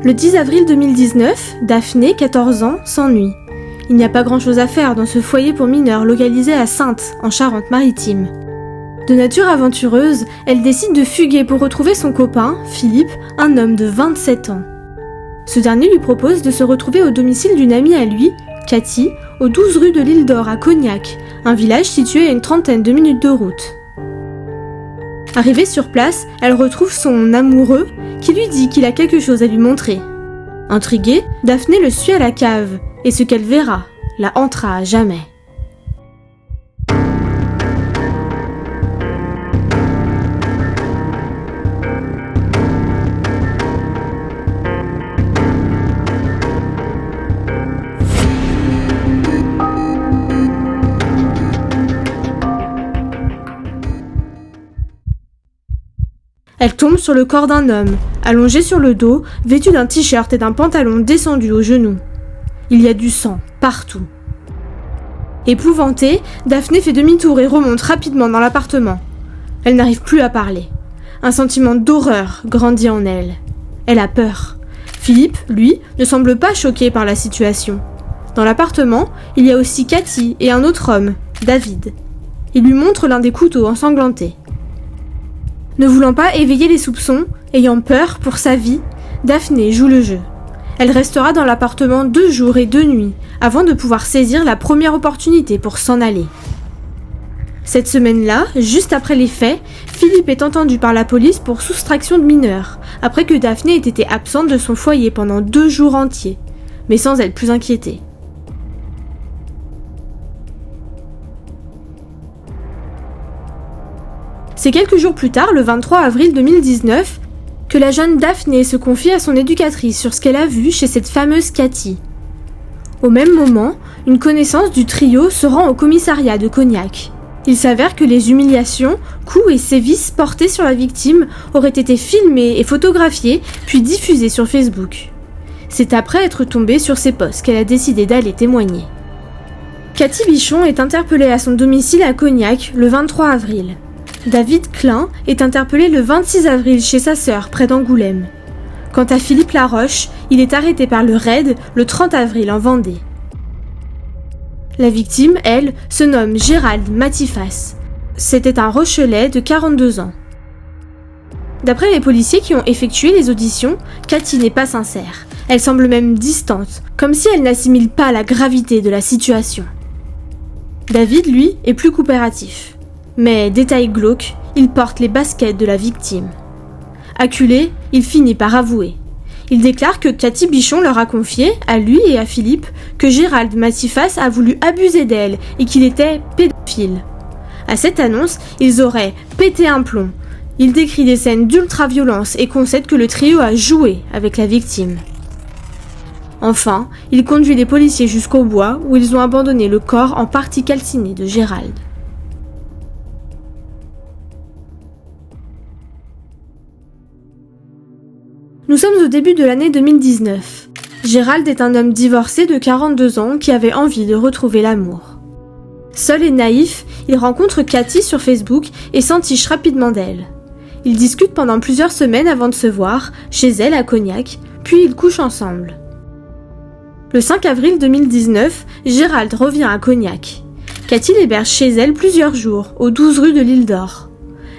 Le 10 avril 2019, Daphné, 14 ans, s'ennuie. Il n'y a pas grand-chose à faire dans ce foyer pour mineurs localisé à Saintes, en Charente-Maritime. De nature aventureuse, elle décide de fuguer pour retrouver son copain, Philippe, un homme de 27 ans. Ce dernier lui propose de se retrouver au domicile d'une amie à lui, Cathy, aux 12 rue de l'Île d'Or à Cognac, un village situé à une trentaine de minutes de route. Arrivée sur place, elle retrouve son amoureux qui lui dit qu'il a quelque chose à lui montrer. Intriguée, Daphné le suit à la cave et ce qu'elle verra la hantera à jamais. Elle tombe sur le corps d'un homme, allongé sur le dos, vêtu d'un t-shirt et d'un pantalon descendu aux genoux. Il y a du sang, partout. Épouvantée, Daphné fait demi-tour et remonte rapidement dans l'appartement. Elle n'arrive plus à parler. Un sentiment d'horreur grandit en elle. Elle a peur. Philippe, lui, ne semble pas choqué par la situation. Dans l'appartement, il y a aussi Cathy et un autre homme, David. Il lui montre l'un des couteaux ensanglantés. Ne voulant pas éveiller les soupçons, ayant peur pour sa vie, Daphné joue le jeu. Elle restera dans l'appartement 2 jours et 2 nuits, avant de pouvoir saisir la première opportunité pour s'en aller. Cette semaine-là, juste après les faits, Philippe est entendu par la police pour soustraction de mineurs, après que Daphné ait été absente de son foyer pendant 2 jours entiers, mais sans être plus inquiétée. C'est quelques jours plus tard, le 23 avril 2019, que la jeune Daphné se confie à son éducatrice sur ce qu'elle a vu chez cette fameuse Cathy. Au même moment, une connaissance du trio se rend au commissariat de Cognac. Il s'avère que les humiliations, coups et sévices portés sur la victime auraient été filmés et photographiés, puis diffusés sur Facebook. C'est après être tombée sur ces posts qu'elle a décidé d'aller témoigner. Cathy Bichon est interpellée à son domicile à Cognac le 23 avril. David Klein est interpellé le 26 avril chez sa sœur près d'Angoulême. Quant à Philippe Laroche, il est arrêté par le RAID le 30 avril en Vendée. La victime, elle, se nomme Gérald Matifas. C'était un Rochelais de 42 ans. D'après les policiers qui ont effectué les auditions, Cathy n'est pas sincère. Elle semble même distante, comme si elle n'assimile pas la gravité de la situation. David, lui, est plus coopératif. Mais, détail glauque, il porte les baskets de la victime. Acculé, il finit par avouer. Il déclare que Cathy Bichon leur a confié, à lui et à Philippe, que Gérald Matifas a voulu abuser d'elle et qu'il était pédophile. À cette annonce, ils auraient pété un plomb. Il décrit des scènes d'ultra-violence et concède que le trio a joué avec la victime. Enfin, il conduit les policiers jusqu'au bois où ils ont abandonné le corps en partie calciné de Gérald. Nous sommes au début de l'année 2019. Gérald est un homme divorcé de 42 ans qui avait envie de retrouver l'amour. Seul et naïf, il rencontre Cathy sur Facebook et s'entiche rapidement d'elle. Ils discutent pendant plusieurs semaines avant de se voir, chez elle à Cognac, puis ils couchent ensemble. Le 5 avril 2019, Gérald revient à Cognac. Cathy l'héberge chez elle plusieurs jours, aux 12 rue de l'Île d'Or.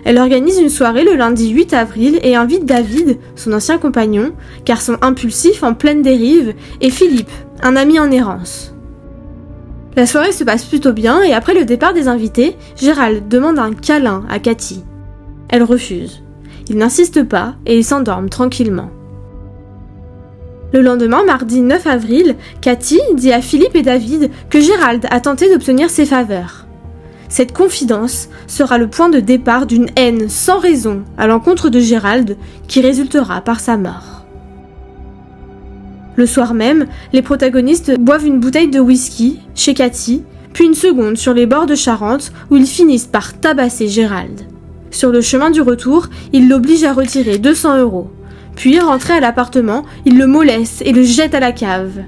Elle organise une soirée le lundi 8 avril et invite David, son ancien compagnon, garçon impulsif en pleine dérive, et Philippe, un ami en errance. La soirée se passe plutôt bien et après le départ des invités, Gérald demande un câlin à Cathy. Elle refuse. Il n'insiste pas et ils s'endorment tranquillement. Le lendemain, mardi 9 avril, Cathy dit à Philippe et David que Gérald a tenté d'obtenir ses faveurs. Cette confidence sera le point de départ d'une haine sans raison à l'encontre de Gérald qui résultera par sa mort. Le soir même, les protagonistes boivent une bouteille de whisky chez Cathy, puis une seconde sur les bords de Charente où ils finissent par tabasser Gérald. Sur le chemin du retour, ils l'obligent à retirer 200 €. Puis, rentré à l'appartement, ils le molestent et le jettent à la cave.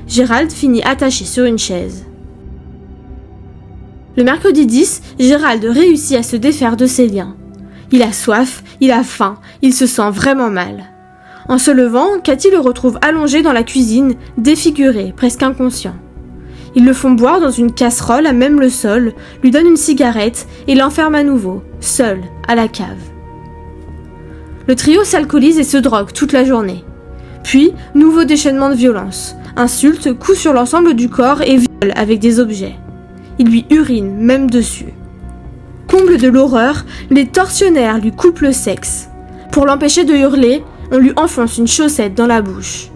Gérald finit attaché sur une chaise. Le mercredi 10, Gérald réussit à se défaire de ses liens. Il a soif, il a faim, il se sent vraiment mal. En se levant, Cathy le retrouve allongé dans la cuisine, défiguré, presque inconscient. Ils le font boire dans une casserole à même le sol, lui donnent une cigarette et l'enferment à nouveau, seul, à la cave. Le trio s'alcoolise et se drogue toute la journée. Puis, nouveau déchaînement de violence. Insultes, coups sur l'ensemble du corps et viol avec des objets. Il lui urine, même dessus. Comble de l'horreur, les tortionnaires lui coupent le sexe. Pour l'empêcher de hurler, on lui enfonce une chaussette dans la bouche.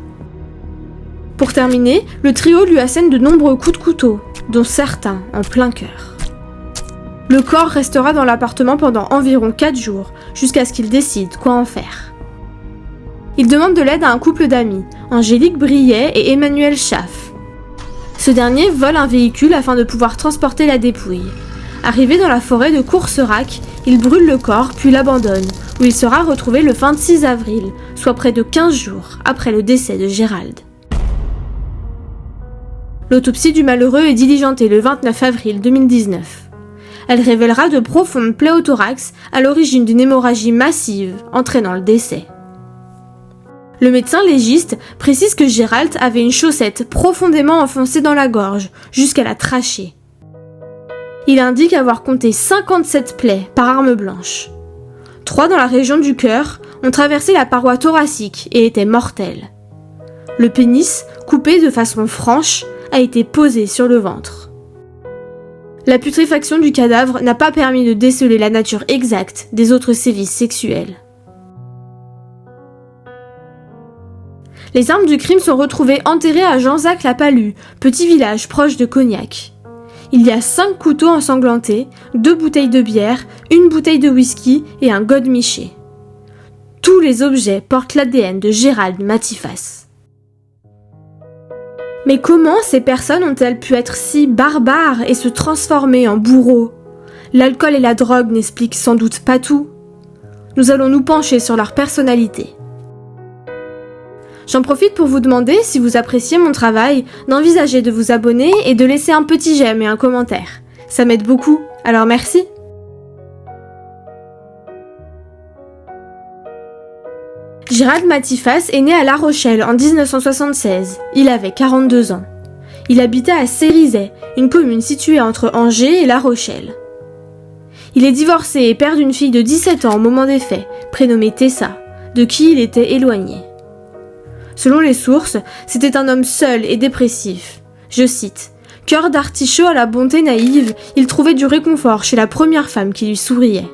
Pour terminer, le trio lui assène de nombreux coups de couteau, dont certains en plein cœur. Le corps restera dans l'appartement pendant environ 4 jours, jusqu'à ce qu'il décide quoi en faire. Il demande de l'aide à un couple d'amis, Angélique Briet et Emmanuel Schaff. Ce dernier vole un véhicule afin de pouvoir transporter la dépouille. Arrivé dans la forêt de Courserac, il brûle le corps puis l'abandonne, où il sera retrouvé le 26 avril, soit près de 15 jours après le décès de Gérald. L'autopsie du malheureux est diligentée le 29 avril 2019. Elle révélera de profondes plaies au thorax à l'origine d'une hémorragie massive entraînant le décès. Le médecin légiste précise que Gérald avait une chaussette profondément enfoncée dans la gorge, jusqu'à la trachée. Il indique avoir compté 57 plaies par arme blanche. 3 dans la région du cœur ont traversé la paroi thoracique et étaient mortelles. Le pénis, coupé de façon franche, a été posé sur le ventre. La putréfaction du cadavre n'a pas permis de déceler la nature exacte des autres sévices sexuels. Les armes du crime sont retrouvées enterrées à Janzac-la-Palue, petit village proche de Cognac. Il y a 5 couteaux ensanglantés, 2 bouteilles de bière, 1 bouteille de whisky et un godemiché. Tous les objets portent l'ADN de Gérald Matifas. Mais comment ces personnes ont-elles pu être si barbares et se transformer en bourreaux ? L'alcool et la drogue n'expliquent sans doute pas tout. Nous allons nous pencher sur leur personnalité. J'en profite pour vous demander, si vous appréciez mon travail, d'envisager de vous abonner et de laisser un petit j'aime et un commentaire. Ça m'aide beaucoup, alors merci. Gérald Matifas est né à La Rochelle en 1976. Il avait 42 ans. Il habitait à Cérizay, une commune située entre Angers et La Rochelle. Il est divorcé et père d'une fille de 17 ans au moment des faits, prénommée Tessa, de qui il était éloigné. Selon les sources, c'était un homme seul et dépressif. Je cite, « Cœur d'artichaut à la bonté naïve, il trouvait du réconfort chez la première femme qui lui souriait. »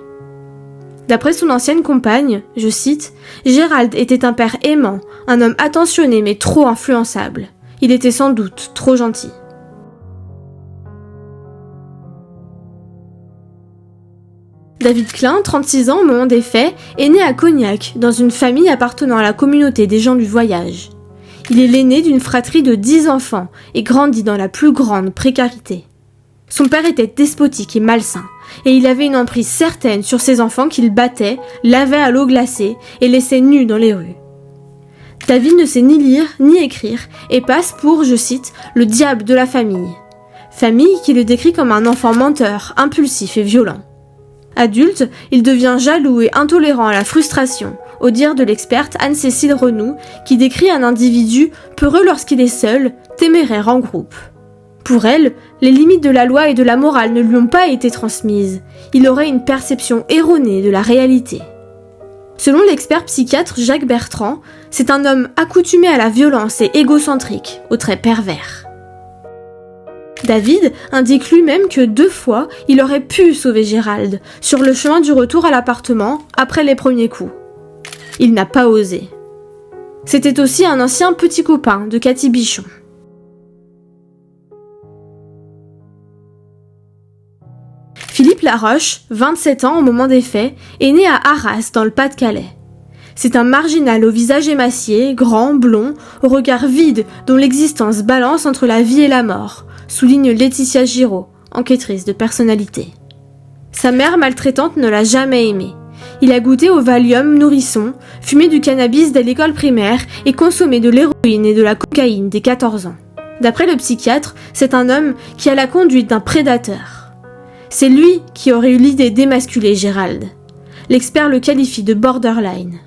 D'après son ancienne compagne, je cite, « Gérald était un père aimant, un homme attentionné mais trop influençable. Il était sans doute trop gentil. » David Klein, 36 ans au moment des faits, est né à Cognac, dans une famille appartenant à la communauté des gens du voyage. Il est l'aîné d'une fratrie de 10 enfants et grandit dans la plus grande précarité. Son père était despotique et malsain, et il avait une emprise certaine sur ses enfants qu'il battait, lavait à l'eau glacée et laissait nus dans les rues. David ne sait ni lire ni écrire et passe pour, je cite, « le diable de la famille ». Famille qui le décrit comme un enfant menteur, impulsif et violent. Adulte, il devient jaloux et intolérant à la frustration, au dire de l'experte Anne-Cécile Renoux, qui décrit un individu peureux lorsqu'il est seul, téméraire en groupe. Pour elle, les limites de la loi et de la morale ne lui ont pas été transmises. Il aurait une perception erronée de la réalité. Selon l'expert psychiatre Jacques Bertrand, c'est un homme accoutumé à la violence et égocentrique, aux traits pervers. David indique lui-même que 2 fois, il aurait pu sauver Gérald, sur le chemin du retour à l'appartement, après les premiers coups. Il n'a pas osé. C'était aussi un ancien petit copain de Cathy Bichon. Philippe Laroche, 27 ans au moment des faits, est né à Arras, dans le Pas-de-Calais. C'est un marginal au visage émacié, grand, blond, au regard vide dont l'existence balance entre la vie et la mort, souligne Laetitia Giraud, enquêtrice de personnalité. Sa mère maltraitante ne l'a jamais aimé. Il a goûté au Valium nourrisson, fumé du cannabis dès l'école primaire et consommé de l'héroïne et de la cocaïne dès 14 ans. D'après le psychiatre, c'est un homme qui a la conduite d'un prédateur. C'est lui qui aurait eu l'idée d'émasculer Gérald. L'expert le qualifie de borderline.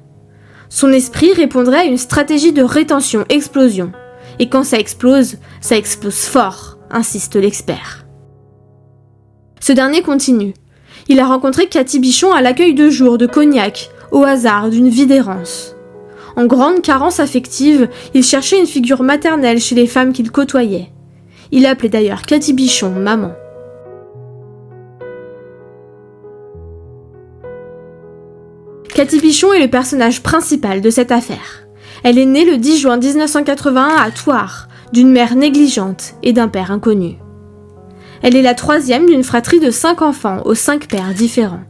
Son esprit répondrait à une stratégie de rétention-explosion. Et quand ça explose fort, insiste l'expert. Ce dernier continue. Il a rencontré Cathy Bichon à l'accueil de jour de Cognac, au hasard d'une vie d'errance. En grande carence affective, il cherchait une figure maternelle chez les femmes qu'il côtoyait. Il appelait d'ailleurs Cathy Bichon maman. Cathy Bichon est le personnage principal de cette affaire. Elle est née le 10 juin 1981 à Thouars, d'une mère négligente et d'un père inconnu. Elle est la troisième d'une fratrie de 5 enfants aux 5 pères différents.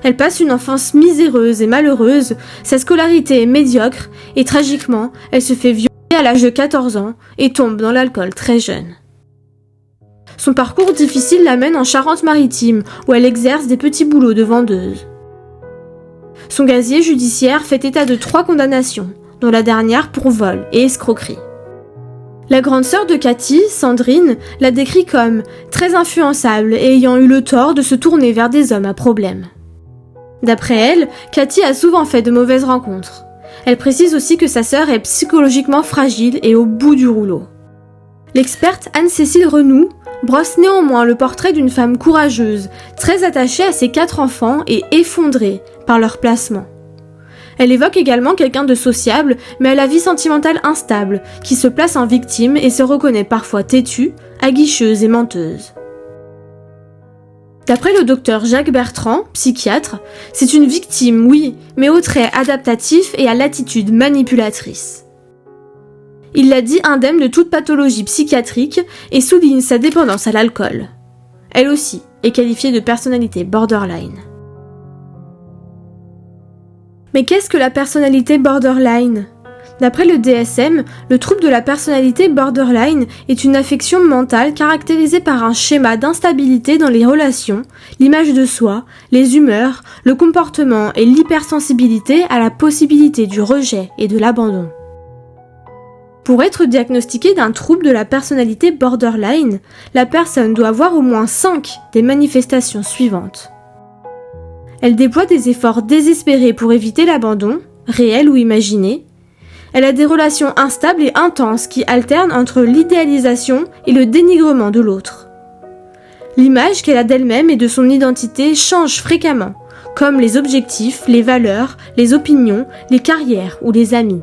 Elle passe une enfance miséreuse et malheureuse, sa scolarité est médiocre et tragiquement, elle se fait violer à l'âge de 14 ans et tombe dans l'alcool très jeune. Son parcours difficile l'amène en Charente-Maritime où elle exerce des petits boulots de vendeuse. Son casier judiciaire fait état de 3 condamnations, dont la dernière pour vol et escroquerie. La grande sœur de Cathy, Sandrine, la décrit comme très influençable et ayant eu le tort de se tourner vers des hommes à problème. D'après elle, Cathy a souvent fait de mauvaises rencontres. Elle précise aussi que sa sœur est psychologiquement fragile et au bout du rouleau. L'experte Anne-Cécile Renoux brosse néanmoins le portrait d'une femme courageuse, très attachée à ses 4 enfants et effondrée par leur placement. Elle évoque également quelqu'un de sociable, mais à la vie sentimentale instable, qui se place en victime et se reconnaît parfois têtue, aguicheuse et menteuse. D'après le docteur Jacques Bertrand, psychiatre, c'est une victime, oui, mais aux traits adaptatifs et à l'attitude manipulatrice. Il l'a dit indemne de toute pathologie psychiatrique et souligne sa dépendance à l'alcool. Elle aussi est qualifiée de personnalité borderline. Mais qu'est-ce que la personnalité borderline ? D'après le DSM, le trouble de la personnalité borderline est une affection mentale caractérisée par un schéma d'instabilité dans les relations, l'image de soi, les humeurs, le comportement et l'hypersensibilité à la possibilité du rejet et de l'abandon. Pour être diagnostiqué d'un trouble de la personnalité borderline, la personne doit avoir au moins 5 des manifestations suivantes. Elle déploie des efforts désespérés pour éviter l'abandon, réel ou imaginé. Elle a des relations instables et intenses qui alternent entre l'idéalisation et le dénigrement de l'autre. L'image qu'elle a d'elle-même et de son identité change fréquemment, comme les objectifs, les valeurs, les opinions, les carrières ou les amis.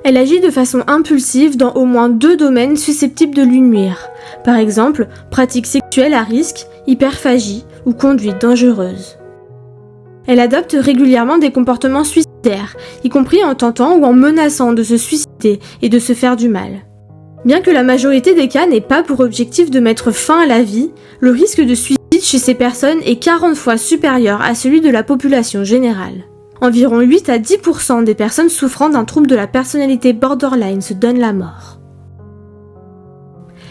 Elle agit de façon impulsive dans au moins 2 domaines susceptibles de lui nuire, par exemple pratiques sexuelles à risque, hyperphagie ou conduite dangereuse. Elle adopte régulièrement des comportements suicidaires, y compris en tentant ou en menaçant de se suicider et de se faire du mal. Bien que la majorité des cas n'ait pas pour objectif de mettre fin à la vie, le risque de suicide chez ces personnes est 40 fois supérieur à celui de la population générale. Environ 8 à 10% des personnes souffrant d'un trouble de la personnalité borderline se donnent la mort.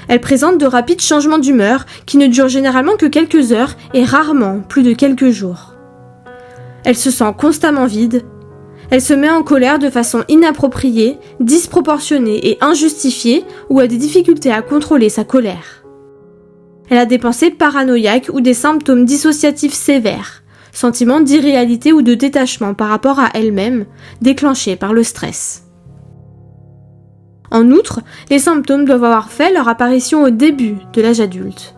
Elle présente de rapides changements d'humeur qui ne durent généralement que quelques heures et rarement plus de quelques jours. Elle se sent constamment vide. Elle se met en colère de façon inappropriée, disproportionnée et injustifiée ou a des difficultés à contrôler sa colère. Elle a des pensées paranoïaques ou des symptômes dissociatifs sévères, sentiments d'irréalité ou de détachement par rapport à elle-même, déclenchés par le stress. En outre, les symptômes doivent avoir fait leur apparition au début de l'âge adulte.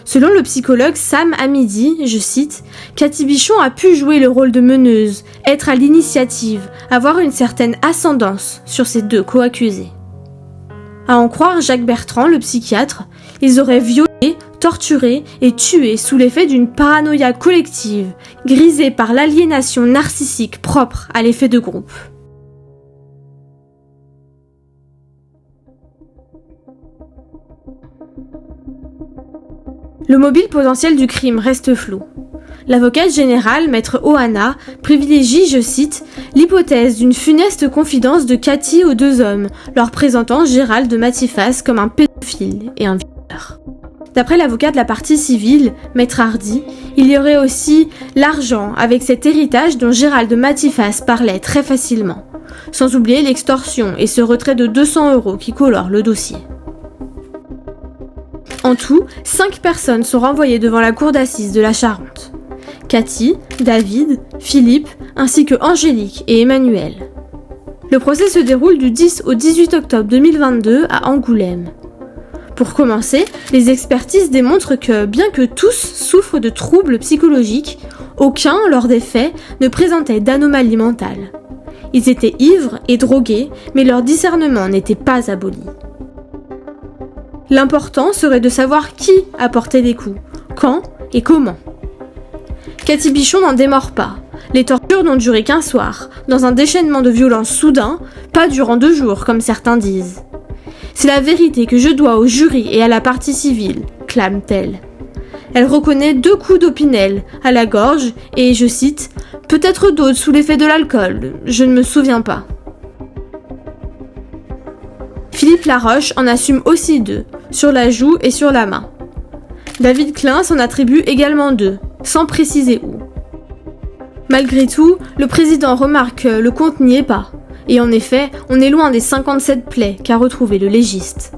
Selon le psychologue Sam Hamidi, je cite, « Cathy Bichon a pu jouer le rôle de meneuse, être à l'initiative, avoir une certaine ascendance sur ses 2 co-accusés. » À en croire Jacques Bertrand, le psychiatre, ils auraient violé, torturé et tué sous l'effet d'une paranoïa collective, grisée par l'aliénation narcissique propre à l'effet de groupe. Le mobile potentiel du crime reste flou. L'avocate générale, maître Ohana, privilégie, je cite, « l'hypothèse d'une funeste confidence de Cathy aux 2 hommes, leur présentant Gérald de Matifas comme un pédophile et un violeur. » D'après l'avocat de la partie civile, maître Hardy, il y aurait aussi l'argent avec cet héritage dont Gérald de Matifas parlait très facilement, sans oublier l'extorsion et ce retrait de 200 € qui colore le dossier. En tout, 5 personnes sont renvoyées devant la cour d'assises de la Charente. Cathy, David, Philippe, ainsi que Angélique et Emmanuel. Le procès se déroule du 10 au 18 octobre 2022 à Angoulême. Pour commencer, les expertises démontrent que, bien que tous souffrent de troubles psychologiques, aucun, lors des faits, ne présentait d'anomalies mentales. Ils étaient ivres et drogués, mais leur discernement n'était pas aboli. L'important serait de savoir qui a porté les coups, quand et comment. Cathy Bichon n'en démord pas. Les tortures n'ont duré qu'un soir, dans un déchaînement de violence soudain, pas durant 2 jours comme certains disent. C'est la vérité que je dois au jury et à la partie civile, clame-t-elle. Elle reconnaît 2 coups d'Opinel à la gorge et, je cite, « peut-être d'autres sous l'effet de l'alcool, je ne me souviens pas ». Philippe Laroche en assume aussi 2, sur la joue et sur la main. David Klein s'en attribue également 2, sans préciser où. Malgré tout, le président remarque que le compte n'y est pas, et en effet, on est loin des 57 plaies qu'a retrouvé le légiste.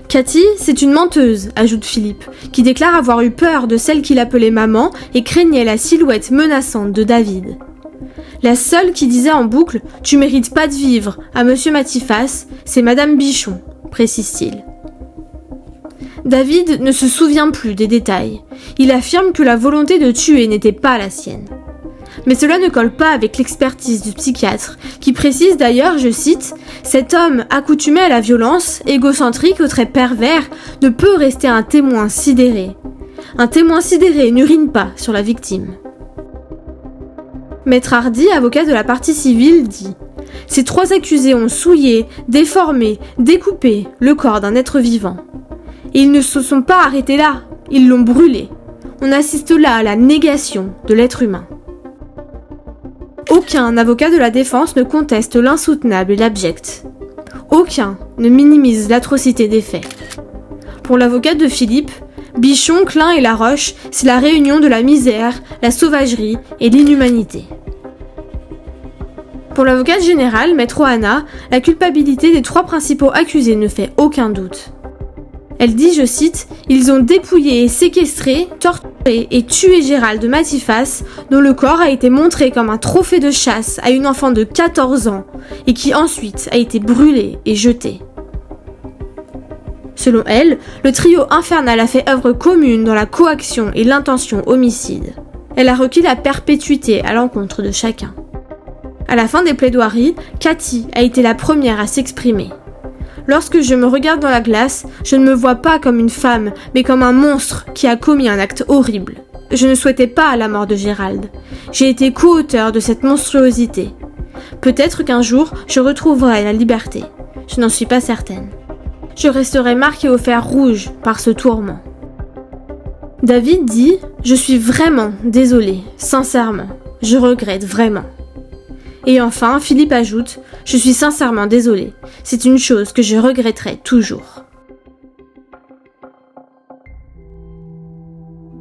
Cathy, c'est une menteuse, ajoute Philippe, qui déclare avoir eu peur de celle qu'il appelait maman et craignait la silhouette menaçante de David. La seule qui disait en boucle « Tu mérites pas de vivre » à Monsieur Matifas, c'est Madame Bichon, précise-t-il. David ne se souvient plus des détails. Il affirme que la volonté de tuer n'était pas la sienne. Mais cela ne colle pas avec l'expertise du psychiatre, qui précise d'ailleurs, je cite, « Cet homme accoutumé à la violence, égocentrique aux traits pervers, ne peut rester un témoin sidéré. Un témoin sidéré n'urine pas sur la victime. » Maître Hardy, avocat de la partie civile, dit « Ces 3 accusés ont souillé, déformé, découpé le corps d'un être vivant. Et ils ne se sont pas arrêtés là, ils l'ont brûlé. On assiste là à la négation de l'être humain. » Aucun avocat de la défense ne conteste l'insoutenable et l'abject. Aucun ne minimise l'atrocité des faits. Pour l'avocat de Philippe, Bichon, Klein et Laroche, c'est la réunion de la misère, la sauvagerie et l'inhumanité. Pour l'avocate générale, Maître Ohana, la culpabilité des 3 principaux accusés ne fait aucun doute. Elle dit, je cite, « Ils ont dépouillé et séquestré, torturé et tué Gérald Matifas, dont le corps a été montré comme un trophée de chasse à une enfant de 14 ans et qui ensuite a été brûlé et jeté. » Selon elle, le trio infernal a fait œuvre commune dans la coaction et l'intention homicide. Elle a requis la perpétuité à l'encontre de chacun. À la fin des plaidoiries, Cathy a été la première à s'exprimer. Lorsque je me regarde dans la glace, je ne me vois pas comme une femme, mais comme un monstre qui a commis un acte horrible. Je ne souhaitais pas la mort de Gérald. J'ai été co-auteur de cette monstruosité. Peut-être qu'un jour, je retrouverai la liberté. Je n'en suis pas certaine. Je resterai marquée au fer rouge par ce tourment. David dit « Je suis vraiment désolé, sincèrement. Je regrette vraiment. » Et enfin, Philippe ajoute « Je suis sincèrement désolé. C'est une chose que je regretterai toujours. »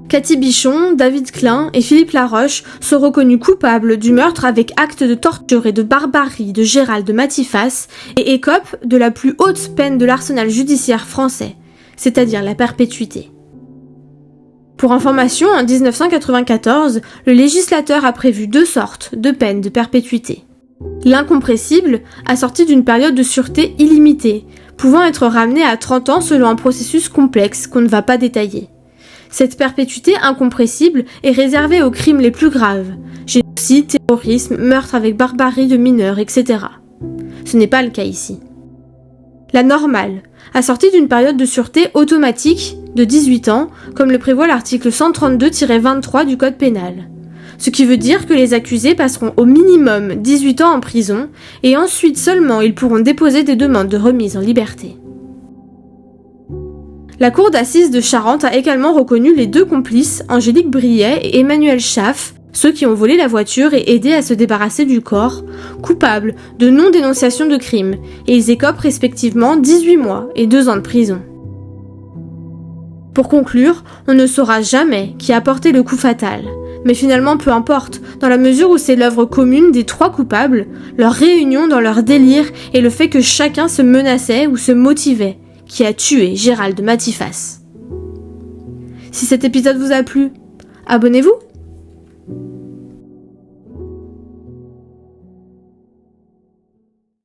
Cathy Bichon, David Klein et Philippe Laroche sont reconnus coupables du meurtre avec acte de torture et de barbarie de Gérald Matifas et écopent de la plus haute peine de l'arsenal judiciaire français, c'est-à-dire la perpétuité. Pour information, en 1994, le législateur a prévu 2 sortes de peines de perpétuité. L'incompressible, assorti d'une période de sûreté illimitée, pouvant être ramenée à 30 ans selon un processus complexe qu'on ne va pas détailler. Cette perpétuité incompressible est réservée aux crimes les plus graves, génocide, terrorisme, meurtre avec barbarie de mineurs, etc. Ce n'est pas le cas ici. La normale, assortie d'une période de sûreté automatique de 18 ans, comme le prévoit l'article 132-23 du Code pénal. Ce qui veut dire que les accusés passeront au minimum 18 ans en prison et ensuite seulement ils pourront déposer des demandes de remise en liberté. La cour d'assises de Charente a également reconnu les 2 complices, Angélique Briet et Emmanuel Schaff, ceux qui ont volé la voiture et aidé à se débarrasser du corps, coupables de non-dénonciation de crime, et ils écopent respectivement 18 mois et 2 ans de prison. Pour conclure, on ne saura jamais qui a porté le coup fatal, mais finalement peu importe, dans la mesure où c'est l'œuvre commune des 3 coupables, leur réunion dans leur délire et le fait que chacun se menaçait ou se motivait, qui a tué Gérald Matifas. Si cet épisode vous a plu, abonnez-vous!